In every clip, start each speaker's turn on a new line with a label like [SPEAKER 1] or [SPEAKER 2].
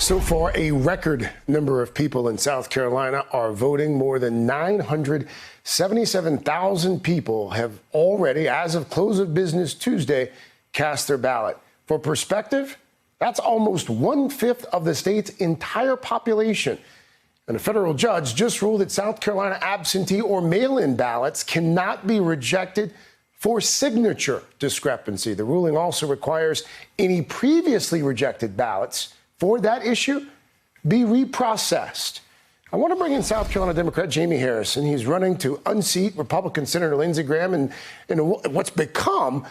[SPEAKER 1] So far, a record number of people in South Carolina are voting. More than 977,000 people have already, as of close of business Tuesday, cast their ballot. For perspective, that's almost 1/5 of the state's entire population. And a federal judge just ruled that South Carolina absentee or mail-in ballots cannot be rejected for signature discrepancy. The ruling also requires any previously rejected ballots for that issue be reprocessed. I want to bring in South Carolina Democrat Jamie Harrison. He's running to unseat Republican Senator Lindsey Graham in what's become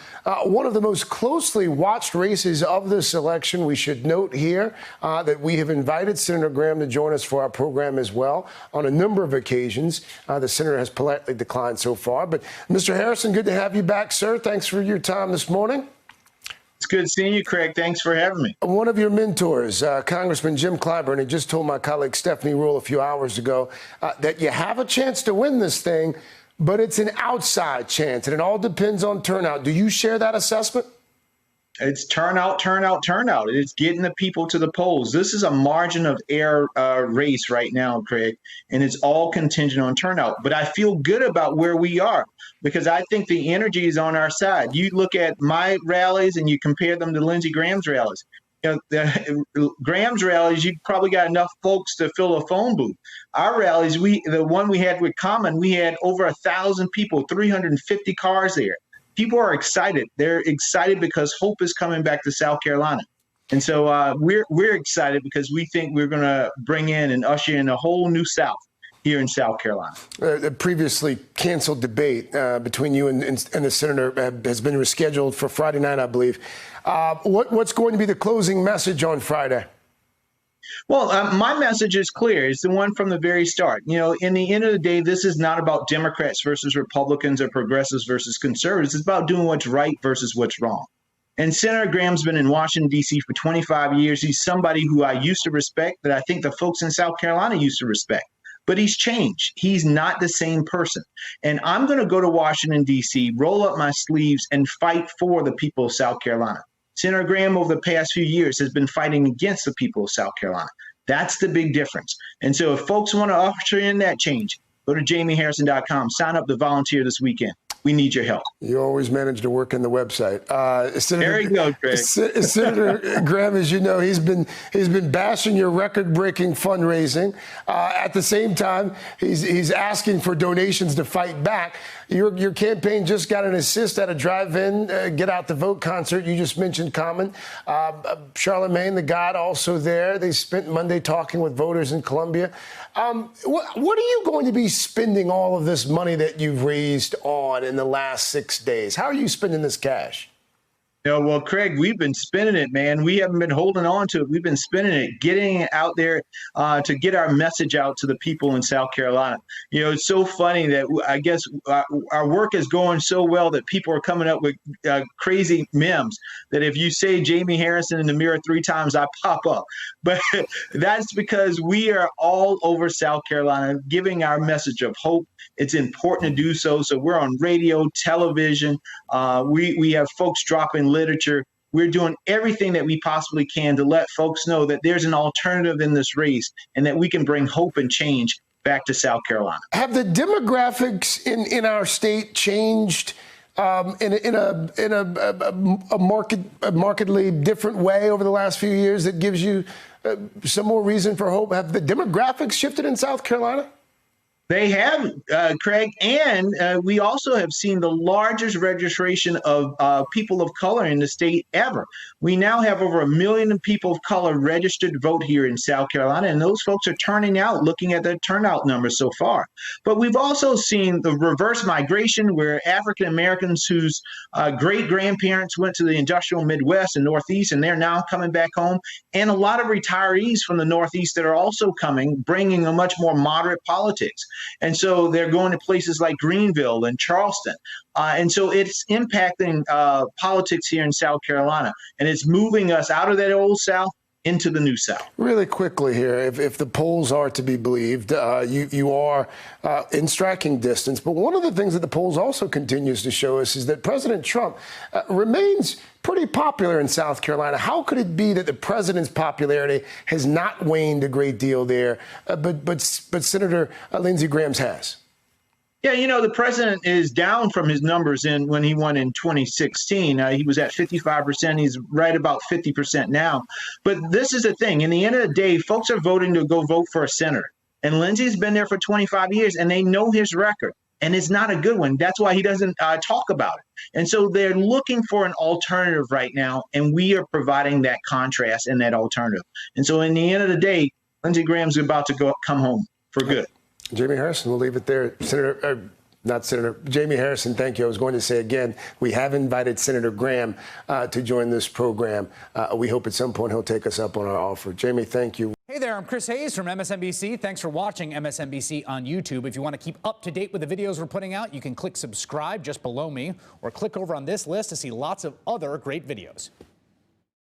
[SPEAKER 1] one of the most closely watched races of this election. We should note here that we have invited Senator Graham to join us for our program as well on a number of occasions. The senator has politely declined so far. But Mr. Harrison, good to have you back, sir. Thanks for your time this morning.
[SPEAKER 2] It's good seeing you, Craig. Thanks for having me.
[SPEAKER 1] One of your mentors, Congressman Jim Clyburn, he just told my colleague Stephanie Ruhle a few hours ago that you have a chance to win this thing, but it's an outside chance, and it all depends on turnout. Do you share that assessment?
[SPEAKER 2] It's turnout. It's getting the people to the polls. This is a margin of error race right now, Craig, and it's all contingent on turnout. But I feel good about where we are because I think the energy is on our side. You look at my rallies and you compare them to Lindsey Graham's rallies. You know, Graham's rallies, you probably got enough folks to fill a phone booth. Our rallies, the one we had with Common, we had over 1,000 people, 350 cars there. People are excited. They're excited because hope is coming back to South Carolina. And so we're excited because we think we're going to bring in and usher in a whole new South here in South Carolina.
[SPEAKER 1] The previously canceled debate between you and the senator has been rescheduled for Friday night, I believe. What's going to be the closing message on Friday?
[SPEAKER 2] Well, my message is clear. It's the one from the very start. You know, in the end of the day, this is not about Democrats versus Republicans or progressives versus conservatives. It's about doing what's right versus what's wrong. And Senator Graham's been in Washington, D.C. for 25 years. He's somebody who I used to respect, that I think the folks in South Carolina used to respect. But he's changed. He's not the same person. And I'm going to go to Washington, D.C., roll up my sleeves and fight for the people of South Carolina. Senator Graham, over the past few years, has been fighting against the people of South Carolina. That's the big difference. And so if folks want to usher in that change, go to jamieharrison.com, sign up to volunteer this weekend. We need your help.
[SPEAKER 1] You always manage to work in the website.
[SPEAKER 2] There you go, Craig.
[SPEAKER 1] Senator Graham, as you know, he's been bashing your record-breaking fundraising. At the same time, he's asking for donations to fight back. Your campaign just got an assist at a drive-in Get Out the Vote concert. You just mentioned Common. Charlemagne the God also there. They spent Monday talking with voters in Columbia. What are you going to be spending all of this money that you've raised on in the last 6 days? How are you spending this cash?
[SPEAKER 2] Well, Craig, we've been spending it, man. We haven't been holding on to it. We've been spending it, getting it out there to get our message out to the people in South Carolina. You know, it's so funny that I guess our work is going so well that people are coming up with crazy memes that if you say Jamie Harrison in the mirror 3 times, I pop up. But that's because we are all over South Carolina giving our message of hope. It's important to do so. So we're on radio, television. We have folks dropping literature. We're doing everything that we possibly can to let folks know that there's an alternative in this race and that we can bring hope and change back to South Carolina.
[SPEAKER 1] Have the demographics in our state changed in a markedly different way over the last few years that gives you some more reason for hope? Have the demographics shifted in South Carolina?
[SPEAKER 2] They have, Craig, and we also have seen the largest registration of people of color in the state ever. We now have over 1 million people of color registered to vote here in South Carolina, and those folks are turning out, looking at their turnout numbers so far. But we've also seen the reverse migration where African Americans whose great-grandparents went to the industrial Midwest and Northeast, and they're now coming back home, and a lot of retirees from the Northeast that are also coming, bringing a much more moderate politics. And so they're going to places like Greenville and Charleston. And so it's impacting politics here in South Carolina. And it's moving us out of that old South into the New South.
[SPEAKER 1] Really quickly here, if the polls are to be believed, you are in striking distance. But one of the things that the polls also continues to show us is that President Trump remains pretty popular in South Carolina. How could it be that the president's popularity has not waned a great deal there, but Senator Lindsey Graham's has?
[SPEAKER 2] Yeah, you know, the president is down from his numbers when he won in 2016. He was at 55%. He's right about 50% now. But this is the thing. In the end of the day, folks are voting to go vote for a senator. And Lindsey's been there for 25 years, and they know his record. And it's not a good one. That's why he doesn't talk about it. And so they're looking for an alternative right now, and we are providing that contrast and that alternative. And so in the end of the day, Lindsey Graham's about to come home for good.
[SPEAKER 1] Jamie Harrison, we'll leave it there. Jamie Harrison, thank you. I was going to say again, we have invited Senator Graham to join this program. We hope at some point he'll take us up on our offer. Jamie, thank you.
[SPEAKER 3] Hey there, I'm Chris Hayes from MSNBC. Thanks for watching MSNBC on YouTube. If you want to keep up to date with the videos we're putting out, you can click subscribe just below me or click over on this list to see lots of other great videos.